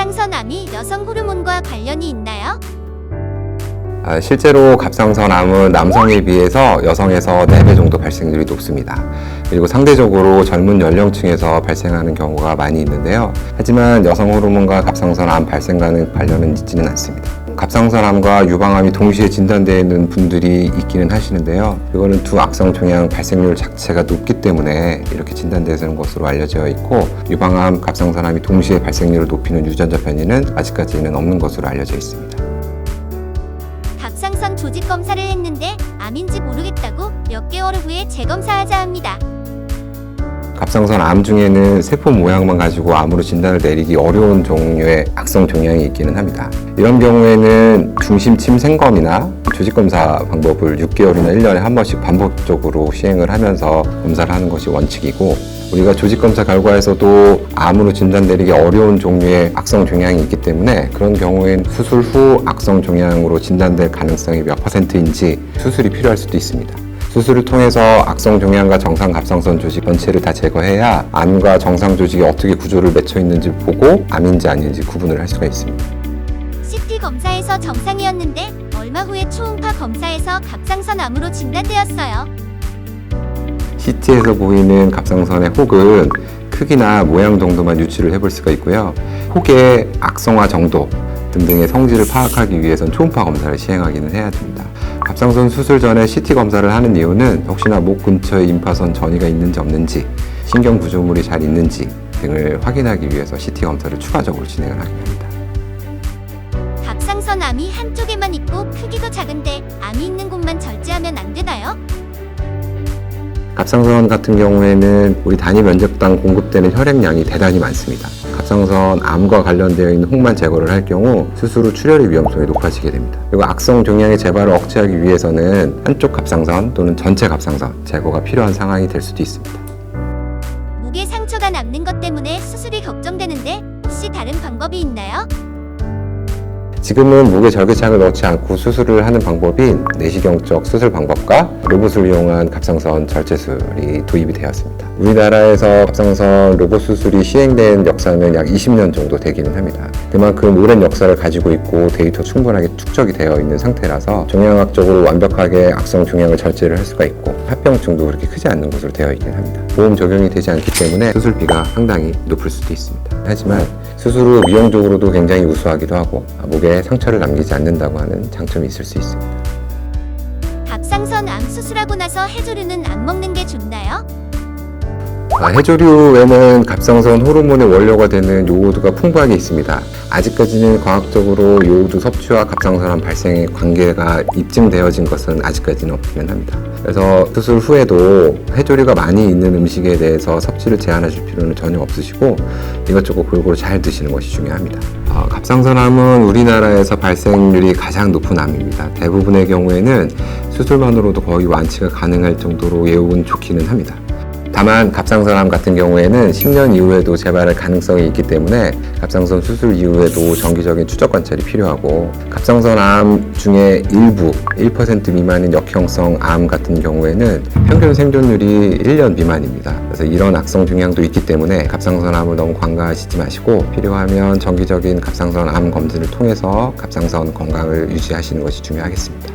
갑상선암이 여성 호르몬과 관련이 있나요? 실제로 갑상선암은 남성에 비해서 여성에서 4배 정도 발생률이 높습니다. 그리고 상대적으로 젊은 연령층에서 발생하는 경우가 많이 있는데요. 하지만 여성 호르몬과 갑상선암 발생과는 관련은 있지는 않습니다. 갑상선암과 유방암이 동시에 진단되는 분들이 있기는 하시는데요. 이거는 두 악성 종양 발생률 자체가 높기 때문에 이렇게 진단되는 것으로 알려져 있고, 유방암, 갑상선암이 동시에 발생률을 높이는 유전자 변이는 아직까지는 없는 것으로 알려져 있습니다. 갑상선 조직 검사를 했는데 암인지 모르겠다고 몇 개월 후에 재검사하자 합니다. 갑상선 암 중에는 세포 모양만 가지고 암으로 진단을 내리기 어려운 종류의 악성 종양이 있기는 합니다. 이런 경우에는 중심침 생검이나 조직검사 방법을 6개월이나 1년에 한 번씩 반복적으로 시행을 하면서 검사를 하는 것이 원칙이고, 우리가 조직검사 결과에서도 암으로 진단 내리기 어려운 종류의 악성 종양이 있기 때문에 그런 경우엔 수술 후 악성 종양으로 진단될 가능성이 몇 %인지 수술이 필요할 수도 있습니다. 수술을 통해서 악성 종양과 정상 갑상선 조직 전체를 다 제거해야 암과 정상 조직이 어떻게 구조를 맺혀 있는지 보고 암인지 아닌지 구분을 할 수가 있습니다. CT 검사에서 정상이었는데 얼마 후에 초음파 검사에서 갑상선암으로 진단되었어요. CT에서 보이는 갑상선의 혹은 크기나 모양 정도만 유추를 해볼 수가 있고요. 혹의 악성화 정도 등등의 성질을 파악하기 위해선 초음파 검사를 시행하기는 해야 됩니다. 갑상선 수술 전에 CT 검사를 하는 이유는 혹시나 목 근처에 임파선 전이가 있는지 없는지, 신경 구조물이 잘 있는지 등을 확인하기 위해서 CT 검사를 추가적으로 진행을 하게 됩니다. 갑상선암이 한쪽에만 있고 크기도 작은데 암이 있는 곳만 절제하면 안 되나요? 갑상선 같은 경우에는 우리 단위 면적당 공급되는 혈액량이 대단히 많습니다. 갑상선 암과 관련되어 있는 혹만 제거를 할 경우 수술 후 출혈의 위험성이 높아지게 됩니다. 그리고 악성 종양의 재발을 억제하기 위해서는 한쪽 갑상선 또는 전체 갑상선 제거가 필요한 상황이 될 수도 있습니다. 목에 상처가 남는 것 때문에 수술이 걱정되는데 혹시 다른 방법이 있나요? 지금은 목에 절개창을 넣지 않고 수술을 하는 방법인 내시경적 수술 방법과 로봇을 이용한 갑상선 절제술이 도입이 되었습니다. 우리나라에서 갑상선 로봇 수술이 시행된 역사는 약 20년 정도 되기는 합니다. 그만큼 오랜 역사를 가지고 있고 데이터 충분하게 축적이 되어 있는 상태라서 종양학적으로 완벽하게 악성 종양을 절제를 할 수가 있고, 합병증도 그렇게 크지 않는 것으로 되어 있긴 합니다. 보험 적용이 되지 않기 때문에 수술비가 상당히 높을 수도 있습니다. 하지만 수술 후 미용적으로도 굉장히 우수하기도 하고 목에 상처를 남기지 않는다고 하는 장점이 있을 수 있습니다. 갑상선 암 수술하고 나서 해조류는 안 먹는 게 좋나요? 해조류에는 갑상선 호르몬의 원료가 되는 요오드가 풍부하게 있습니다. 아직까지는 과학적으로 요오드 섭취와 갑상선암 발생의 관계가 입증되어진 것은 아직까지는 없기는 합니다. 그래서 수술 후에도 해조류가 많이 있는 음식에 대해서 섭취를 제한하실 필요는 전혀 없으시고 이것저것 골고루 잘 드시는 것이 중요합니다. 갑상선암은 우리나라에서 발생률이 가장 높은 암입니다. 대부분의 경우에는 수술만으로도 거의 완치가 가능할 정도로 예후는 좋기는 합니다. 다만 갑상선암 같은 경우에는 10년 이후에도 재발할 가능성이 있기 때문에 갑상선 수술 이후에도 정기적인 추적 관찰이 필요하고, 갑상선암 중에 일부 1% 미만인 역형성 암 같은 경우에는 평균 생존율이 1년 미만입니다. 그래서 이런 악성 종양도 있기 때문에 갑상선암을 너무 관가하시지 마시고 필요하면 정기적인 갑상선암 검진을 통해서 갑상선 건강을 유지하시는 것이 중요하겠습니다.